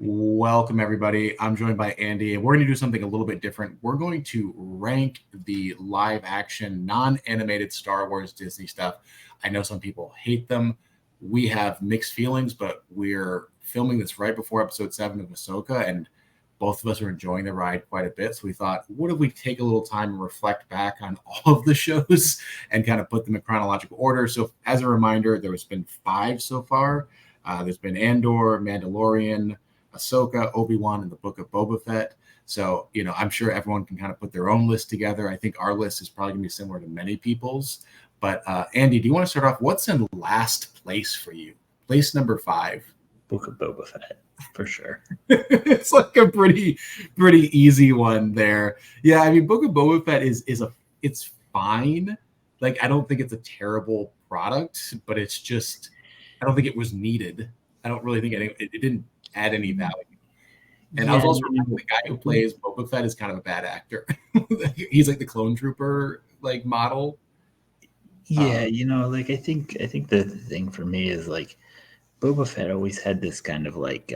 Welcome, everybody. I'm joined by Andy, and we're going to do something a little bit different. We're going to rank the live action, non animated Star Wars Disney stuff. I know some people hate them. We have mixed feelings, but we're filming this right before episode 7 of Ahsoka, and both of us are enjoying the ride quite a bit. So we thought, what if we take a little time and reflect back on all of the shows and kind of put them in chronological order? So, as a reminder, there has been 5 so far. There's been Andor, Mandalorian, Ahsoka, Obi-Wan, and the Book of Boba Fett. So, I'm sure everyone can kind of put their own list together. I think our list is probably going to be similar to many people's. But Andy, do you want to start off? What's in last place for you? Place number 5. Book of Boba Fett, for sure. It's like a pretty easy one there. Yeah, I mean, Book of Boba Fett it's fine. Like, I don't think it's a terrible product, but it's just, I don't think it was needed. I don't really think it didn't add any value. And I was also remembering the guy who plays Boba Fett is kind of a bad actor. He's like the clone trooper like model. Yeah, I think the thing for me is like Boba Fett always had this kind of like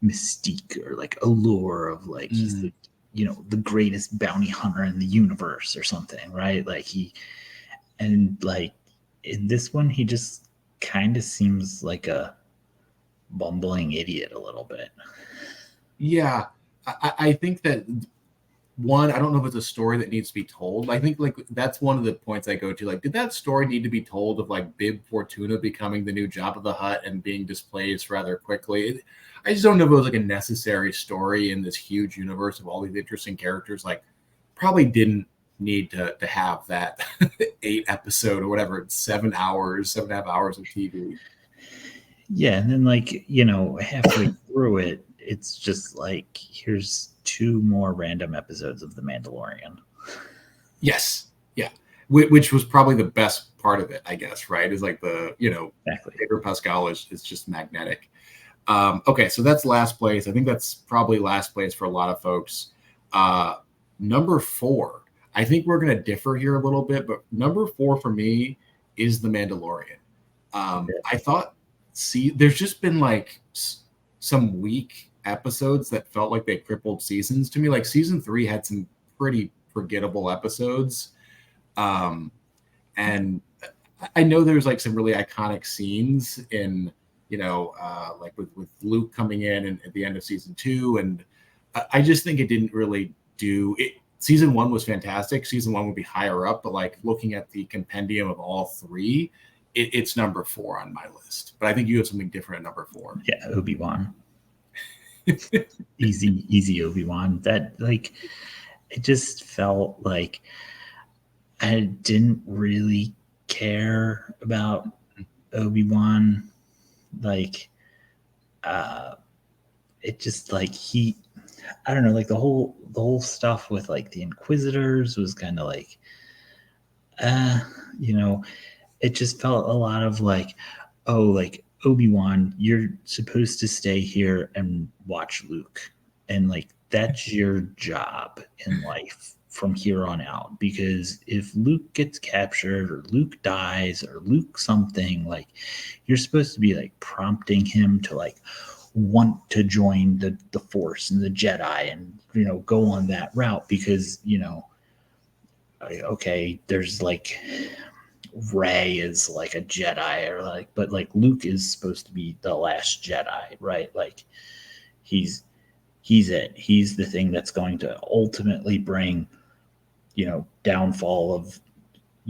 mystique or like allure of like he's the greatest bounty hunter in the universe or something, right? And like in this one he just kind of seems like a bumbling idiot a little bit. Yeah, I think that one, I don't know if it's a story that needs to be told. I think like that's one of the points I go to. Like, did that story need to be told of like Bib Fortuna becoming the new Jabba the Hutt and being displaced rather quickly? I just don't know if it was like a necessary story in this huge universe of all these interesting characters. Like, probably didn't need to have that 8 episode or whatever, 7 hours, 7.5 hours of TV. Yeah, and then halfway through it, it's just like here's 2 more random episodes of The Mandalorian. Yes, yeah, which was probably the best part of it, I guess. Right, is like the exactly. Pedro Pascal is just magnetic. Okay, so that's last place. I think that's probably last place for a lot of folks. Number 4. I think we're going to differ here a little bit, but number 4 for me is The Mandalorian. I thought, there's just been like some weak episodes that felt like they crippled seasons to me. Like season 3 had some pretty forgettable episodes. And I know there's like some really iconic scenes in, like with Luke coming in and at the end of season 2. And I just think it didn't really do it. Season 1 was fantastic. Season 1 would be higher up, but like looking at the compendium of all 3, it's number 4 on my list. But I think you have something different at number 4. Yeah, Obi-Wan. easy Obi-Wan. That like it just felt like I didn't really care about Obi-Wan. Like it just like I don't know, like the whole stuff with like the Inquisitors was kind of like it just felt a lot of like, oh, like Obi-Wan, you're supposed to stay here and watch Luke. And like that's your job in life from here on out. Because if Luke gets captured or Luke dies or Luke something, like you're supposed to be like prompting him to like want to join the Force and the Jedi and go on that route because okay, there's like Rey is like a Jedi or like, but like Luke is supposed to be the last Jedi, right? Like he's the thing that's going to ultimately bring downfall of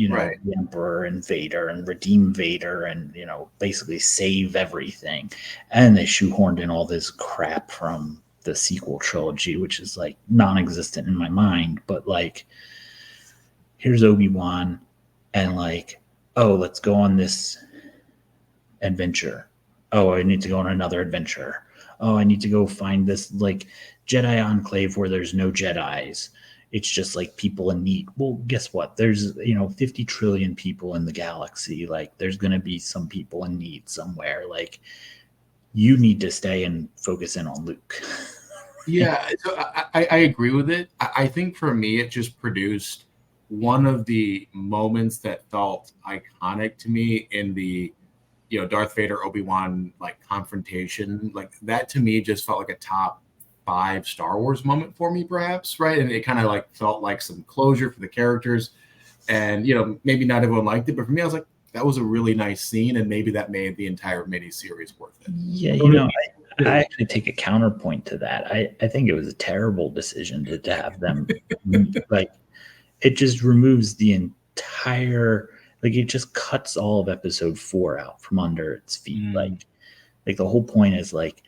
Right. the Emperor and Vader and redeem Vader and basically save everything. And they shoehorned in all this crap from the sequel trilogy, which is like non-existent in my mind, but like here's Obi-Wan and like, oh, let's go on this adventure. Oh, I need to go on another adventure. Oh, I need to go find this like Jedi enclave where there's no Jedis. It's just like people in need. Well, guess what? There's 50 trillion people in the galaxy. Like there's going to be some people in need somewhere. Like you need to stay and focus in on Luke. Yeah, so I agree with it. I think for me, it just produced one of the moments that felt iconic to me in the Darth Vader Obi-Wan like confrontation, like that to me just felt like a top 5 Star Wars moment for me, perhaps, right? And it kind of like felt like some closure for the characters. And maybe not everyone liked it, but for me, I was like, that was a really nice scene, and maybe that made the entire miniseries worth it. Yeah, I actually take a counterpoint to that. I think it was a terrible decision to have them like it just removes the entire it just cuts all of episode 4 out from under its feet. Like the whole point is like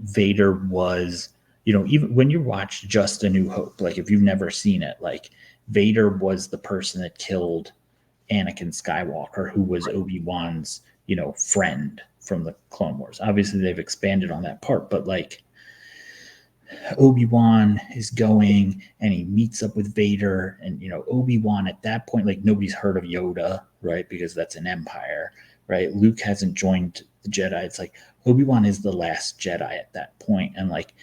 Vader was, even when you watch just A New Hope, like if you've never seen it, like Vader was the person that killed Anakin Skywalker, who was Obi-Wan's, friend from the Clone Wars. Obviously, they've expanded on that part, but like Obi-Wan is going and he meets up with Vader, and Obi-Wan at that point, like nobody's heard of Yoda, right? Because that's an Empire, right? Luke hasn't joined the Jedi. It's like Obi-Wan is the last Jedi at that point, and like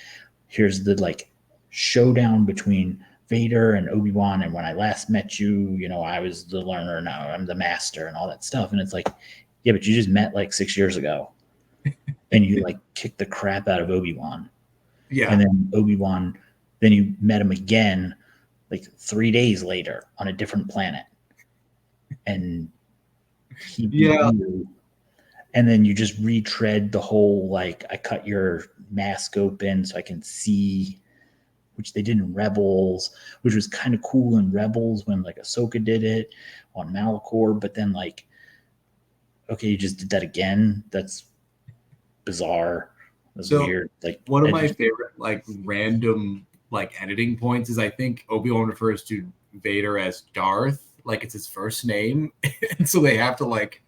here's the like showdown between Vader and Obi-Wan, and when I last met you, I was the learner, now I'm the master, and all that stuff. And it's like, yeah, but you just met like 6 years ago, and you like kicked the crap out of Obi-Wan. Yeah. And then Obi-Wan, then you met him again like 3 days later on a different planet. And he beat you. And then you just retread the whole, like, I cut your mask open so I can see, which they did in Rebels, which was kind of cool in Rebels when like Ahsoka did it on Malachor. But then like, okay, you just did that again. That's bizarre. That's weird. Like one of my favorite like random like editing points is I think Obi-Wan refers to Vader as Darth, like it's his first name. And so they have to like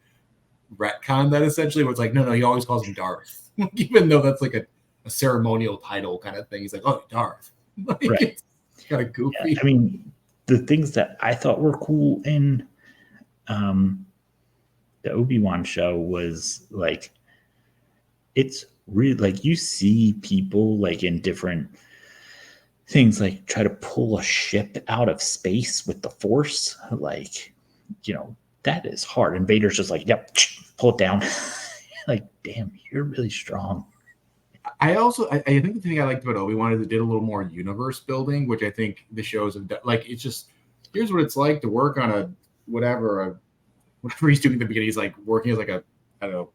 retcon that essentially, where it's like, no, he always calls him Darth. Even though that's like a ceremonial title kind of thing. He's like, oh, Darth. Like, right. It's kind of goofy. Yeah, I mean, the things that I thought were cool in the Obi-Wan show was like, it's really like you see people like in different things like try to pull a ship out of space with the Force, like that is hard. And Vader's just like, yep, pull it down. Like, damn, you're really strong. I think the thing I liked about Obi-Wan is it did a little more universe building, which I think the shows have done. Like, it's just, here's what it's like to work on whatever he's doing at the beginning. He's like working as like I don't know,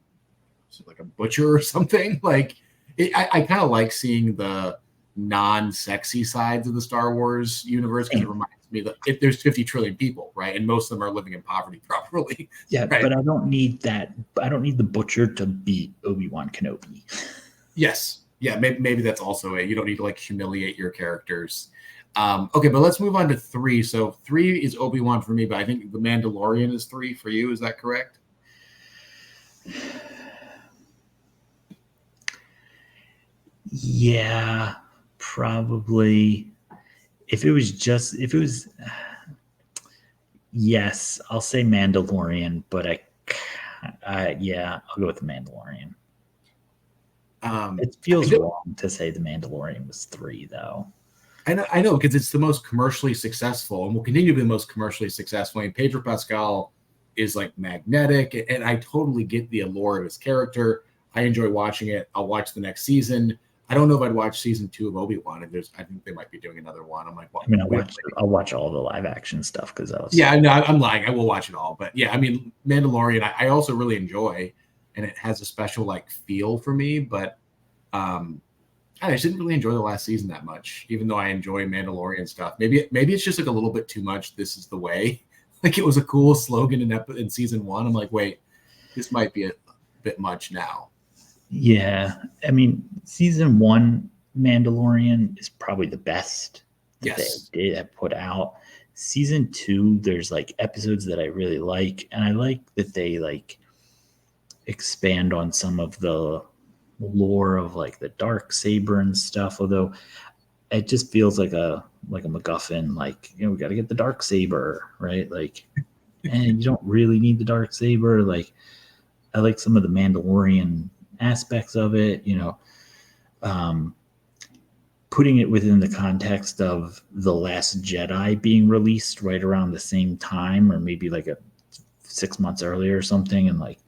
like a butcher or something. Like, I kind of like seeing the non-sexy sides of the Star Wars universe, because it reminds me that there's 50 trillion people, right? And most of them are living in poverty properly. Yeah, right? But I don't need that. I don't need the butcher to beat Obi-Wan Kenobi. Yes. Yeah, maybe that's also it. You don't need to like humiliate your characters. Okay, but let's move on to 3. So 3 is Obi-Wan for me, but I think The Mandalorian is 3 for you. Is that correct? Yeah, probably. Yes, I'll say Mandalorian, but I'll go with The Mandalorian. It feels wrong to say The Mandalorian was 3, though. I know, because it's the most commercially successful and will continue to be the most commercially successful. And Pedro Pascal is like magnetic, and I totally get the allure of his character. I enjoy watching it. I'll watch the next season. I don't know if I'd watch season 2 of Obi-Wan. And I think they might be doing another one. I'm like, well, I mean, I'll watch all the live action stuff because I was. Yeah, no, I'm lying. I will watch it all, but yeah, I mean, Mandalorian, I also really enjoy, and it has a special like feel for me. But I just didn't really enjoy the last season that much, even though I enjoy Mandalorian stuff. Maybe it's just like a little bit too much. This is the way. Like, it was a cool slogan in season 1. I'm like, wait, this might be a bit much now. Yeah, I mean, season 1 Mandalorian is probably the best that they did put out. Season 2, there's like episodes that I really like, and I like that they like expand on some of the lore of like the dark saber and stuff. Although it just feels like a MacGuffin. Like, we got to get the dark saber, right? Like, and you don't really need the dark saber. Like, I like some of the Mandalorian aspects of it, putting it within the context of The Last Jedi being released right around the same time, or maybe like 6 months earlier or something. And like,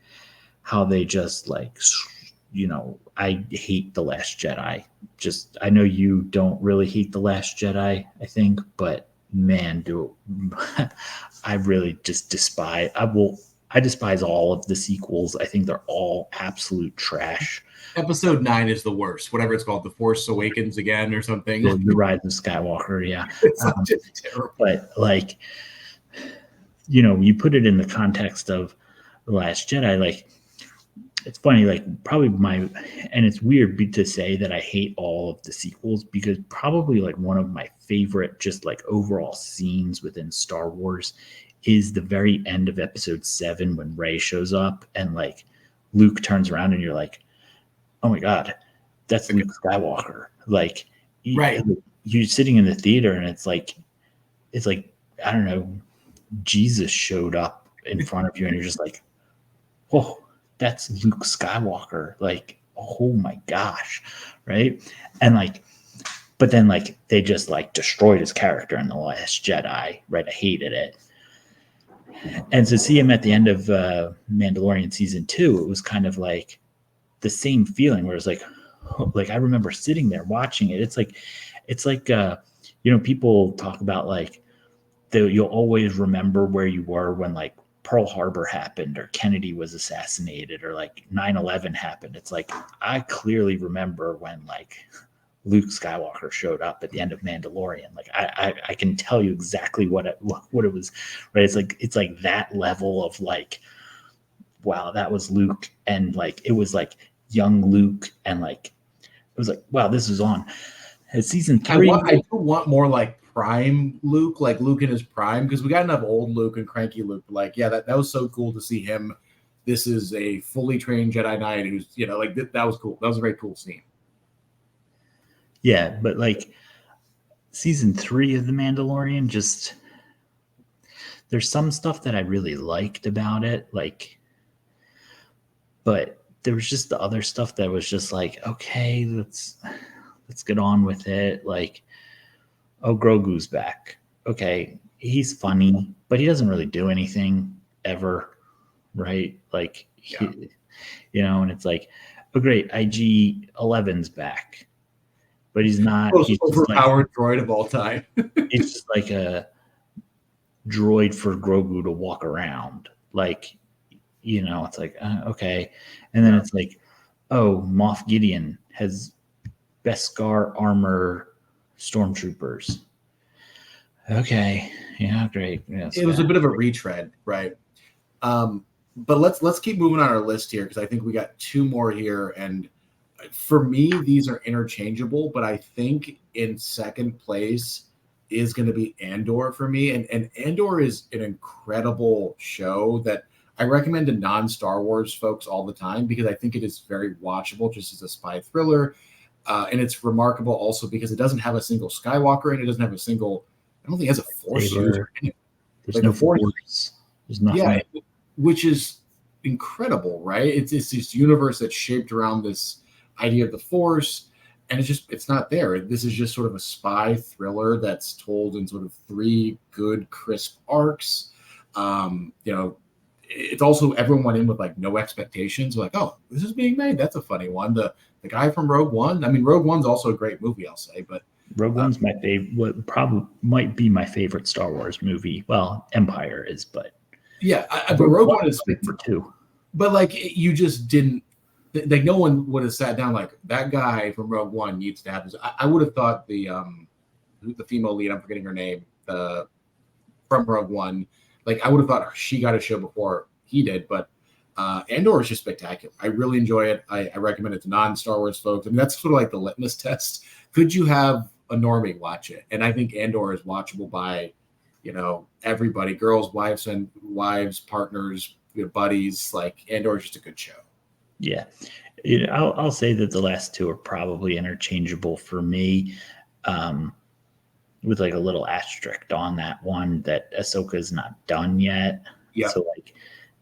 how they just like, I hate The Last Jedi. Just, I know you don't really hate The Last Jedi, I think, but man, I really just despise, I despise all of the sequels. I think they're all absolute trash. Episode 9 is the worst, whatever it's called, The Force Awakens again or something. The Rise of Skywalker, yeah. It's just terrible. But like, you put it in the context of The Last Jedi, like, it's funny, like probably and it's weird to say that I hate all of the sequels, because probably like one of my favorite just like overall scenes within Star Wars is the very end of episode 7 when Rey shows up and like Luke turns around and you're like, oh my God, that's Luke Skywalker. Like, right. You're sitting in the theater and it's like, I don't know, Jesus showed up in front of you and you're just like, oh, that's Luke Skywalker. Like, oh my gosh. Right. And like, but then like they just like destroyed his character in The Last Jedi. Right. I hated it. And to see him at the end of Mandalorian season 2, it was kind of like the same feeling where it's like I remember sitting there watching it. It's like people talk about like you'll always remember where you were when like Pearl Harbor happened or Kennedy was assassinated or like 9/11 happened. It's like, I clearly remember when like Luke Skywalker showed up at the end of Mandalorian. Like I can tell you exactly what it was, right? It's like that level of like, wow, that was Luke. And like, it was like young Luke. And like, it was like, wow, this is on. It's season 3. I do want more like prime Luke, like Luke in his prime, because we got enough old Luke and cranky Luke. Like, yeah, that was so cool to see him. This is a fully trained Jedi Knight who's, like that was cool. That was a very cool scene. Yeah, but like season 3 of The Mandalorian, just there's some stuff that I really liked about it, like, but there was just the other stuff that was just like, okay, let's get on with it. Like, oh, Grogu's back. Okay, he's funny, but he doesn't really do anything ever, right? Like, and it's like, oh, great, IG-11's back, but he's not. Most he's overpowered droid of all time. It's just like a droid for Grogu to walk around. Like, it's like, okay. And then it's like, oh, Moff Gideon has Beskar armor stormtroopers. Okay. Yeah, great. Yes, it was a bit of a retread, right? But let's keep moving on our list here, because I think we got 2 more here. And for me, these are interchangeable, but I think in second place is going to be Andor for me. And Andor is an incredible show that I recommend to non-Star Wars folks all the time, because I think it is very watchable just as a spy thriller. And it's remarkable also because it doesn't have a single Skywalker and it doesn't have a single, I don't think it has a Force user. There's like no Force. There's nothing. Yeah, which is incredible, right? It's this universe that's shaped around this idea of the Force, and it's not there. This is just sort of a spy thriller that's told in sort of 3 good, crisp arcs. It's also everyone went in with like no expectations. Like, oh, this is being made. That's a funny one. The guy from Rogue One. I mean, Rogue One's also a great movie, I'll say, but Rogue One's my favorite. What probably might be my favorite Star Wars movie. Well, Empire is, but yeah, but Rogue One is for 2. But like, you just didn't. Like, no one would have sat down like, that guy from Rogue One needs to have this. I would have thought the female lead, I'm forgetting her name, from Rogue One, like, I would have thought she got a show before he did. But Andor is just spectacular. I really enjoy it. I recommend it to non-Star Wars folks. I mean, that's sort of like the litmus test. Could you have a normie watch it? And I think Andor is watchable by, everybody, girls, wives, partners, buddies. Like, Andor is just a good show. Yeah, I'll say that the last 2 are probably interchangeable for me, with like a little asterisk on that one, that Ahsoka is not done yet. Yeah. So like,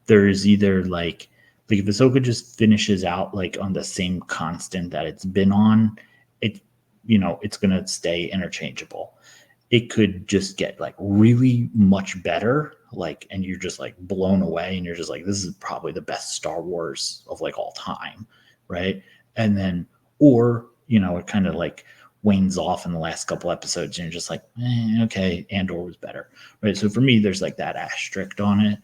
there's either like if Ahsoka just finishes out like on the same constant that it's been on, it's gonna stay interchangeable. it could just get like really much better, like, and you're just like blown away, and you're just like, this is probably the best Star Wars of like all time, right? And then, or it kind of like wanes off in the last couple episodes, and you're just like, okay, Andor was better, right? So for me, there's like that asterisk on it.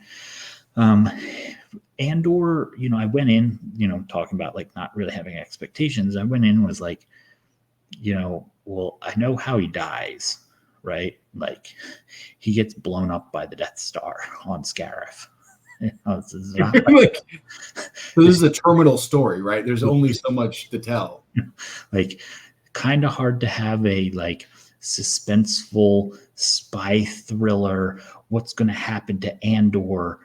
Andor, I went in, talking about like not really having expectations. I went in was like, well, I know how he dies, right? Like he gets blown up by the Death Star on Scarif. This is not like, so this is a terminal story, right? There's only so much to tell. Like kind of hard to have a like suspenseful spy thriller. What's going to happen to Andor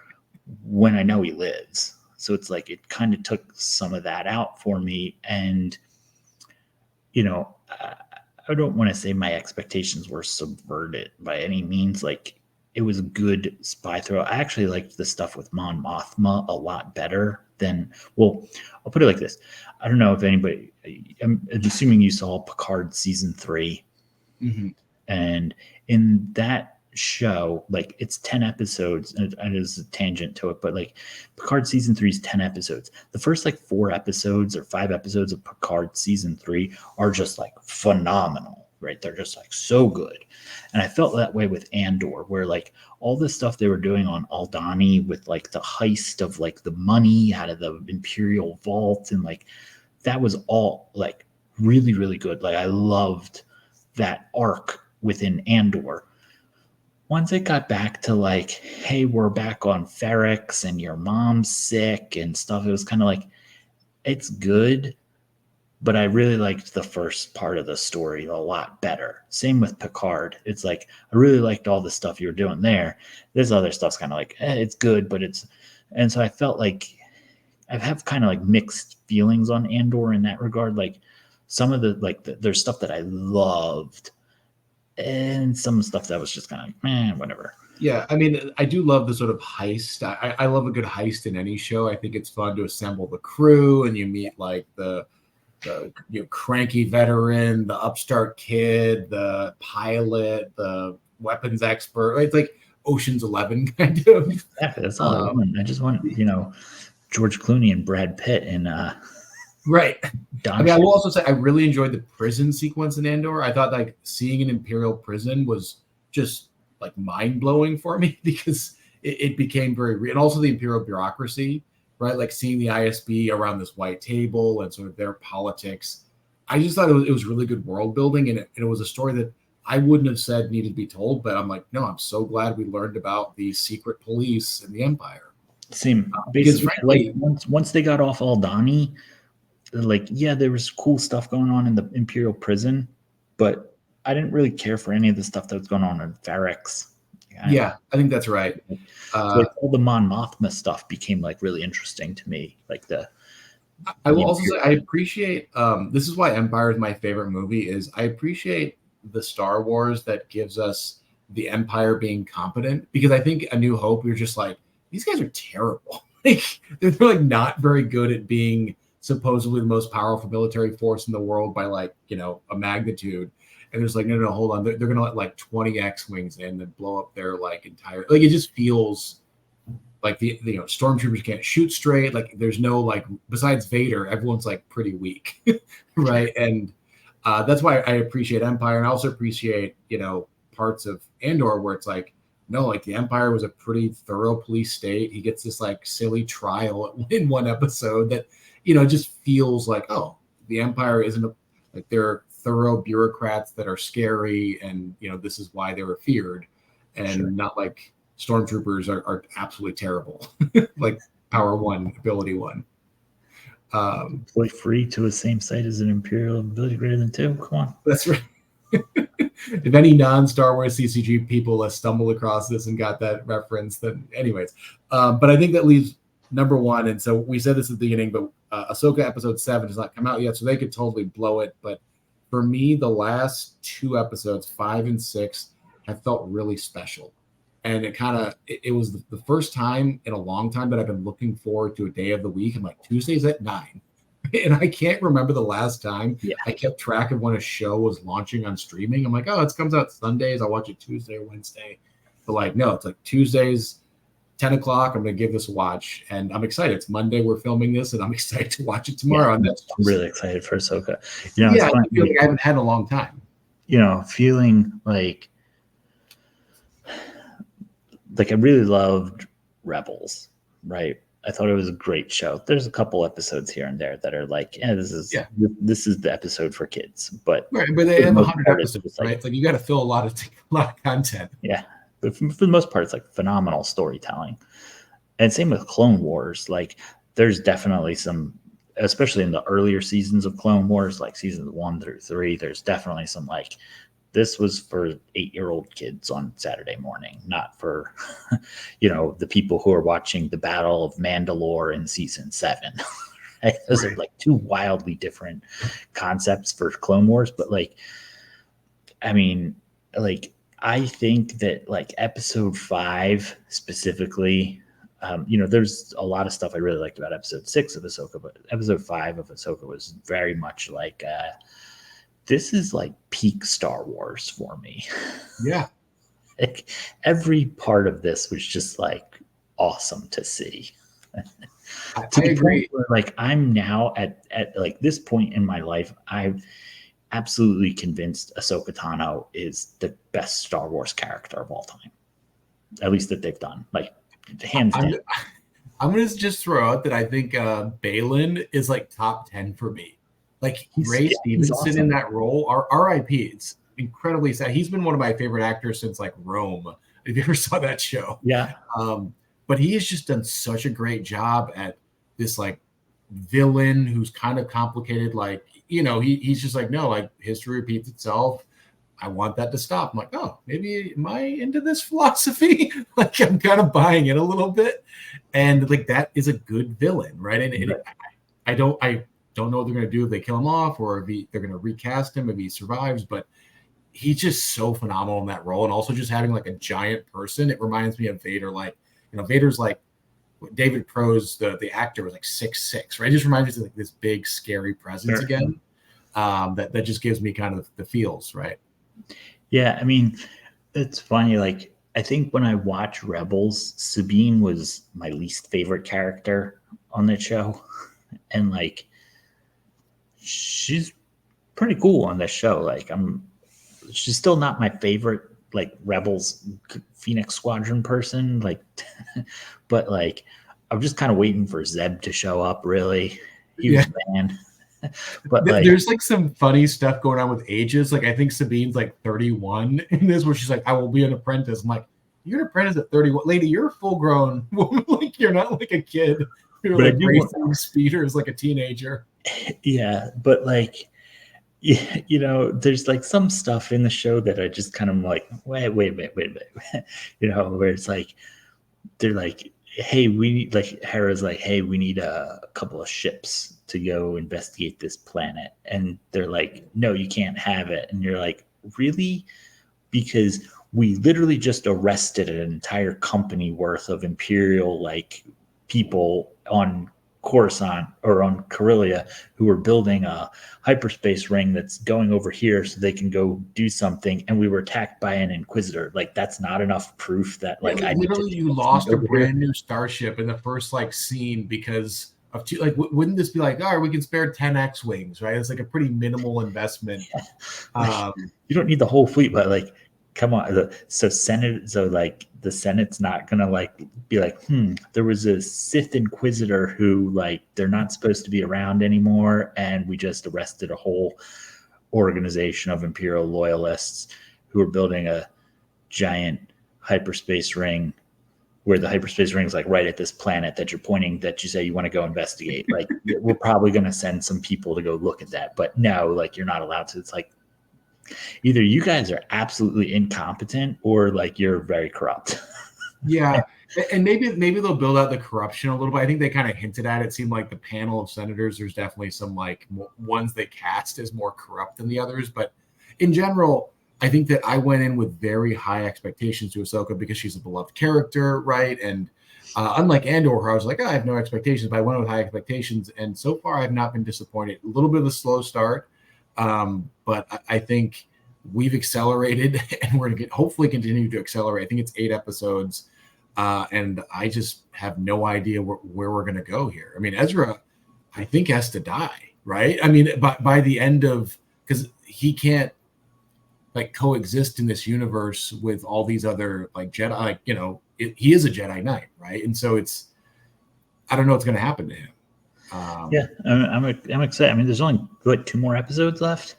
when I know he lives? So it's like it kind of took some of that out for me. And, I don't want to say my expectations were subverted by any means. Like it was a good spy thriller. I actually liked the stuff with Mon Mothma a lot better than, well, I'll put it like this. I don't know if anybody, I'm assuming you saw Picard season 3. Mm-hmm. And in that show, like it's 10 episodes, and it is a tangent to it, but like Picard season 3 is 10 episodes. The first like 4 episodes or 5 episodes of Picard season 3 are just like phenomenal, right? They're just like so good. And I felt that way with Andor, where like all the stuff they were doing on Aldhani with like the heist of like the money out of the Imperial vault, and like that was all like really, really good. Like I loved that arc within Andor. Once it got back to like, hey, we're back on Ferrix and your mom's sick and stuff, it was kind of like, it's good, but I really liked the first part of the story a lot better. Same with Picard. It's like, I really liked all the stuff you were doing there. This other stuff's kind of like, it's good, but it's, and so I felt like I have kind of like mixed feelings on Andor in that regard. Like some of the, like, there's stuff that I loved, and some stuff that was just kind of whatever. Yeah, I mean, I do love the sort of heist. I love a good heist in any show. I think it's fun to assemble the crew, and you meet like the cranky veteran, the upstart kid, the pilot, the weapons expert. It's like Ocean's 11 kind of. Exactly, that's all I want. I just want George Clooney and Brad Pitt and right. I mean, I will also say I really enjoyed the prison sequence in Andor. I thought like seeing an Imperial prison was just like mind blowing for me, because it became very real. And also the Imperial bureaucracy, right? Like seeing the ISB around this white table and sort of their politics. I just thought it was really good world building, and it was a story that I wouldn't have said needed to be told, but I'm like, no, I'm so glad we learned about the secret police in the Empire. Same. Because frankly, like once they got off Aldhani, like, yeah, there was cool stuff going on in the Imperial prison, but I didn't really care for any of the stuff that was going on in Ferrix. Yeah, I think that's right. So like all the Mon Mothma stuff became like really interesting to me. Like I will also say I appreciate this is why Empire is my favorite movie. Is I appreciate the Star Wars that gives us the Empire being competent, because I think A New Hope, you're just like, these guys are terrible. Like they're like not very good at being supposedly the most powerful military force in the world by like a magnitude. And there's like, no, hold on. They're going to let like 20 X-Wings in and blow up their like entire, like it just feels like the stormtroopers can't shoot straight. Like there's no like, besides Vader, everyone's like pretty weak. Right. And that's why I appreciate Empire. And I also appreciate, parts of Andor where it's like, no, like the Empire was a pretty thorough police state. He gets this like silly trial in one episode that, just feels like, oh, the Empire isn't like they're thorough bureaucrats that are scary, and this is why they were feared, and not like stormtroopers are absolutely terrible. Like Power 1, Ability 1. Deploy free to the same site as an Imperial ability greater than 2. Come on. That's right. If any non-Star Wars CCG people have stumbled across this and got that reference, then anyways. But I think that leaves number 1. And so we said this at the beginning, but Ahsoka episode 7 has not come out yet, so they could totally blow it. But for me, the last 2 episodes, 5 and 6, have felt really special. And it was the first time in a long time that I've been looking forward to a day of the week. And like Tuesdays at 9. And I can't remember the last time Yeah. I kept track of when a show was launching on streaming. I'm like, oh, it comes out Sundays. I'll watch it Tuesday or Wednesday. But like, no, it's like Tuesdays, 10 o'clock. I'm going to give this a watch. And I'm excited. It's Monday. We're filming this, and I'm excited to watch it tomorrow. I'm really excited for Ahsoka. Yeah, it's funny. I feel like I haven't had in a long time. Feeling like I really loved Rebels, right? I thought it was a great show. There's a couple episodes here and there that are like, this is the episode for kids, but they have 100 episodes, right? It's like you got to fill a lot of content. Yeah, but for the most part, it's like phenomenal storytelling. And same with Clone Wars. Like, there's definitely some, especially in the earlier seasons of Clone Wars, like seasons 1 through 3. There's definitely some like, this was for 8-year-old kids on Saturday morning, not for, the people who are watching the Battle of Mandalore in season 7. Right? Those are like two wildly different concepts for Clone Wars. But I think that like episode 5 specifically, there's a lot of stuff I really liked about episode 6 of Ahsoka, but episode 5 of Ahsoka was very much like, this is like peak Star Wars for me. Yeah. Like every part of this was just like awesome to see. I agree. Where, like, I'm now at like this point in my life, I'm absolutely convinced Ahsoka Tano is the best Star Wars character of all time, at least that they've done. Like, hands down. I'm gonna just throw out that I think Baylan is like top 10 for me. Like Ray Stevenson awesome. In that role, R.I.P. It's incredibly sad. He's been one of my favorite actors since like Rome. If you ever saw that show, yeah. But he has just done such a great job at this like villain who's kind of complicated. Like, he's just like, no, like history repeats itself. I want that to stop. I'm like, oh, maybe am I into this philosophy? Like, I'm kind of buying it a little bit, and like that is a good villain, right? And I don't know what they're going to do if they kill him off or if they're going to recast him if he survives, but he's just so phenomenal in that role. And also just having like a giant person, it reminds me of Vader. Like, Vader's like David Prowse, the actor, was like 6'6", right? It just reminds me of like this big scary presence again. That just gives me kind of the feels, right? Yeah, I mean, it's funny. Like, I think when I watch Rebels, Sabine was my least favorite character on that show, and like, she's pretty cool on this show. Like, she's still not my favorite like Rebels Phoenix Squadron person. Like, but like, I'm just kind of waiting for Zeb to show up. Really, he was man. But like, there's like some funny stuff going on with ages. Like, I think Sabine's like 31 in this, where she's like, "I will be an apprentice." I'm like, "You're an apprentice at 31, lady. You're a full grown woman. Like, you're not like a kid. You're like racing speeders like a teenager." Yeah, but like, there's like some stuff in the show that I just kind of like, wait a minute, where it's like, they're like, hey, we need, like, Hera's like, hey, we need a couple of ships to go investigate this planet, and they're like, no, you can't have it, and you're like, really? Because we literally just arrested an entire company worth of Imperial like people on Coruscant or on Corellia who are building a hyperspace ring that's going over here so they can go do something, and we were attacked by an Inquisitor. Like, that's not enough proof that like you lost a brand new starship in the first like scene because of two. Like, wouldn't this be like, all right, we can spare 10 X-wings, right? It's like a pretty minimal investment. Yeah. You don't need the whole fleet, but like, come on. The Senate's not gonna like be like, there was a Sith Inquisitor who like they're not supposed to be around anymore, and we just arrested a whole organization of Imperial loyalists who are building a giant hyperspace ring, where the hyperspace ring is like right at this planet that you're pointing, that you say you want to go investigate. Like, we're probably gonna send some people to go look at that, but no, like, you're not allowed to. It's like, either you guys are absolutely incompetent or like you're very corrupt. Yeah. And maybe they'll build out the corruption a little bit. I think they kind of hinted at it. It seemed like the panel of senators, there's definitely some like ones they cast as more corrupt than the others. But in general, I think that I went in with very high expectations to Ahsoka because she's a beloved character, right? And Unlike Andor, where I was like, I have no expectations, but I went with high expectations, and so far I've not been disappointed. A little bit of a slow start, but I think we've accelerated, and we're going to hopefully continue to accelerate. I think it's 8 episodes, and I just have no idea where we're going to go here. I mean, Ezra, I think, has to die, right? I mean, by the end of, because he can't like coexist in this universe with all these other like Jedi, like, he is a Jedi Knight, right? And so I don't know what's going to happen to him. Yeah, I'm excited. I mean, there's only 2 more episodes left.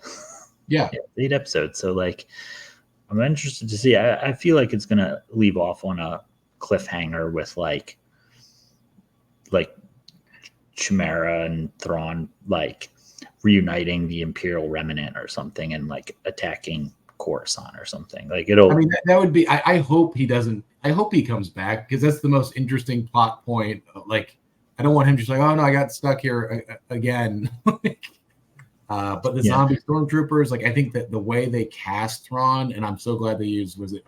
Yeah. 8 episodes. So like, I'm interested to see. I feel like it's gonna leave off on a cliffhanger with like Chimera and Thrawn like reuniting the Imperial Remnant or something, and like attacking Coruscant or something. Like it'll. I mean, that would be. I hope he doesn't. I hope he comes back, because that's the most interesting plot point. Like, I don't want him just like, oh no, I got stuck here again. But the zombie stormtroopers, like, I think that the way they cast Thrawn, and I'm so glad they used, was it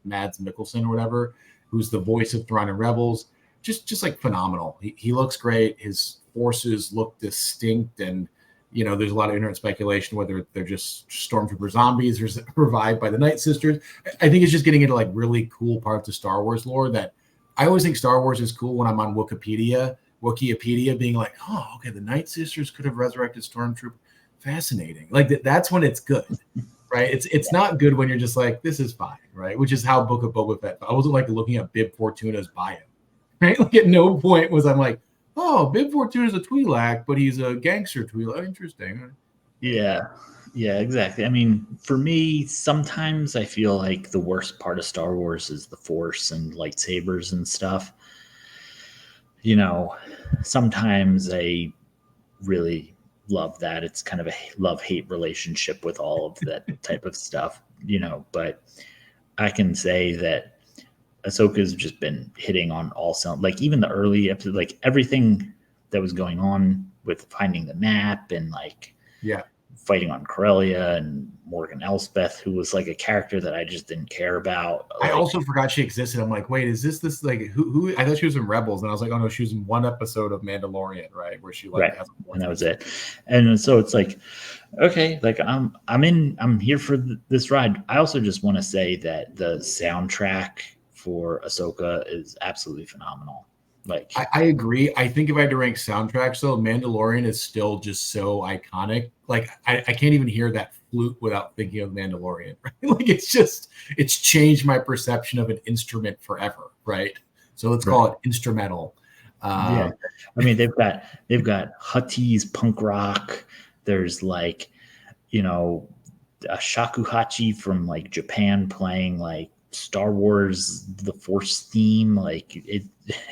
Mads Mikkelsen or whatever, who's the voice of Thrawn in Rebels, just like phenomenal. He looks great. His forces look distinct, and there's a lot of internet speculation whether they're just stormtrooper zombies or revived by the Night Sisters. I think it's just getting into like really cool parts of Star Wars lore that I always think Star Wars is cool when I'm on Wikipedia being like, oh, okay, the Night Sisters could have resurrected stormtrooper. Fascinating. Like that's when it's good, right? It's not good when you're just like, this is fine, right? Which is how Book of Boba Fett. I wasn't like looking at Bib Fortuna's bio, right? Like at no point was I'm like, oh, Bib Fortuna's a Twi'lek, but he's a gangster Twi'lek. Interesting. Yeah, exactly. I mean, for me, sometimes I feel like the worst part of Star Wars is the Force and lightsabers and stuff. Sometimes I really love that. It's kind of a love-hate relationship with all of that type of stuff, but I can say that Ahsoka's just been hitting on all sound, like even the early episode, like everything that was going on with finding the map and like fighting on Corellia and Morgan Elspeth, who was like a character that I just didn't care about. I also forgot she existed. I'm like, wait, is this like who? I thought she was in Rebels, and I was like, oh no, she was in one episode of Mandalorian, right, where she like has and that was it. And so it's like, okay, like I'm here for this ride. I also just want to say that the soundtrack for Ahsoka is absolutely phenomenal. Like I agree. I think if I had to rank soundtracks, though, Mandalorian is still just so iconic. Like I can't even hear that flute without thinking of Mandalorian. Right? Like it's changed my perception of an instrument forever. Right. So let's call it instrumental. I mean they've got Huttese punk rock. There's like a shakuhachi from like Japan playing like Star Wars the Force theme, like it,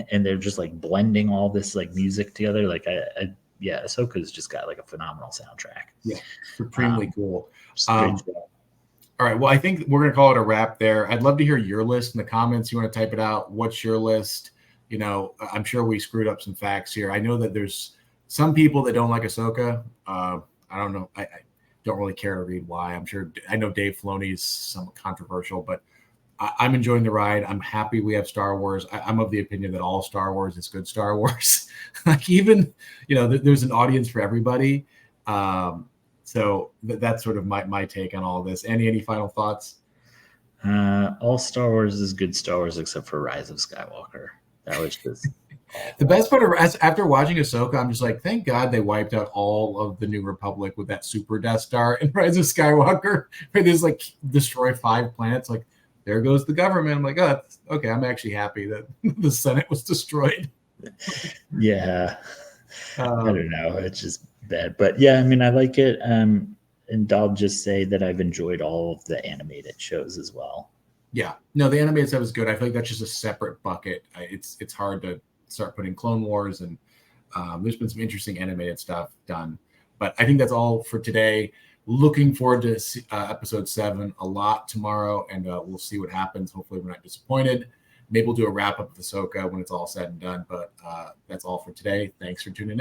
and they're just like blending all this like music together. Like Ahsoka's just got like a phenomenal soundtrack. Yeah, supremely cool. All right, well, I think we're gonna call it a wrap there. I'd love to hear your list in the comments. You want to type it out? What's your list? I'm sure we screwed up some facts here. I know that there's some people that don't like Ahsoka. I don't know. I don't really care to read why. I know Dave Filoni's somewhat controversial, but I'm enjoying the ride. I'm happy we have Star Wars. I'm of the opinion that all Star Wars is good Star Wars. Like even, there's an audience for everybody. So that's sort of my take on all this. Any final thoughts? All Star Wars is good Star Wars except for Rise of Skywalker. That was just the best part of after watching Ahsoka, I'm just like, thank God they wiped out all of the New Republic with that super Death Star in Rise of Skywalker, where there's like destroy 5 planets. Like, there goes the government. I'm like, oh, okay. I'm actually happy that the Senate was destroyed. Yeah. I don't know. It's just bad. But yeah, I mean, I like it. And I'll just say that I've enjoyed all of the animated shows as well. Yeah. No, the animated stuff is good. I feel like that's just a separate bucket. It's hard to start putting Clone Wars, and there's been some interesting animated stuff done. But I think that's all for today. Looking forward to episode 7 a lot tomorrow, and we'll see what happens. Hopefully we're not disappointed. Maybe we'll do a wrap up of Ahsoka when it's all said and done, but that's all for today. Thanks for tuning in.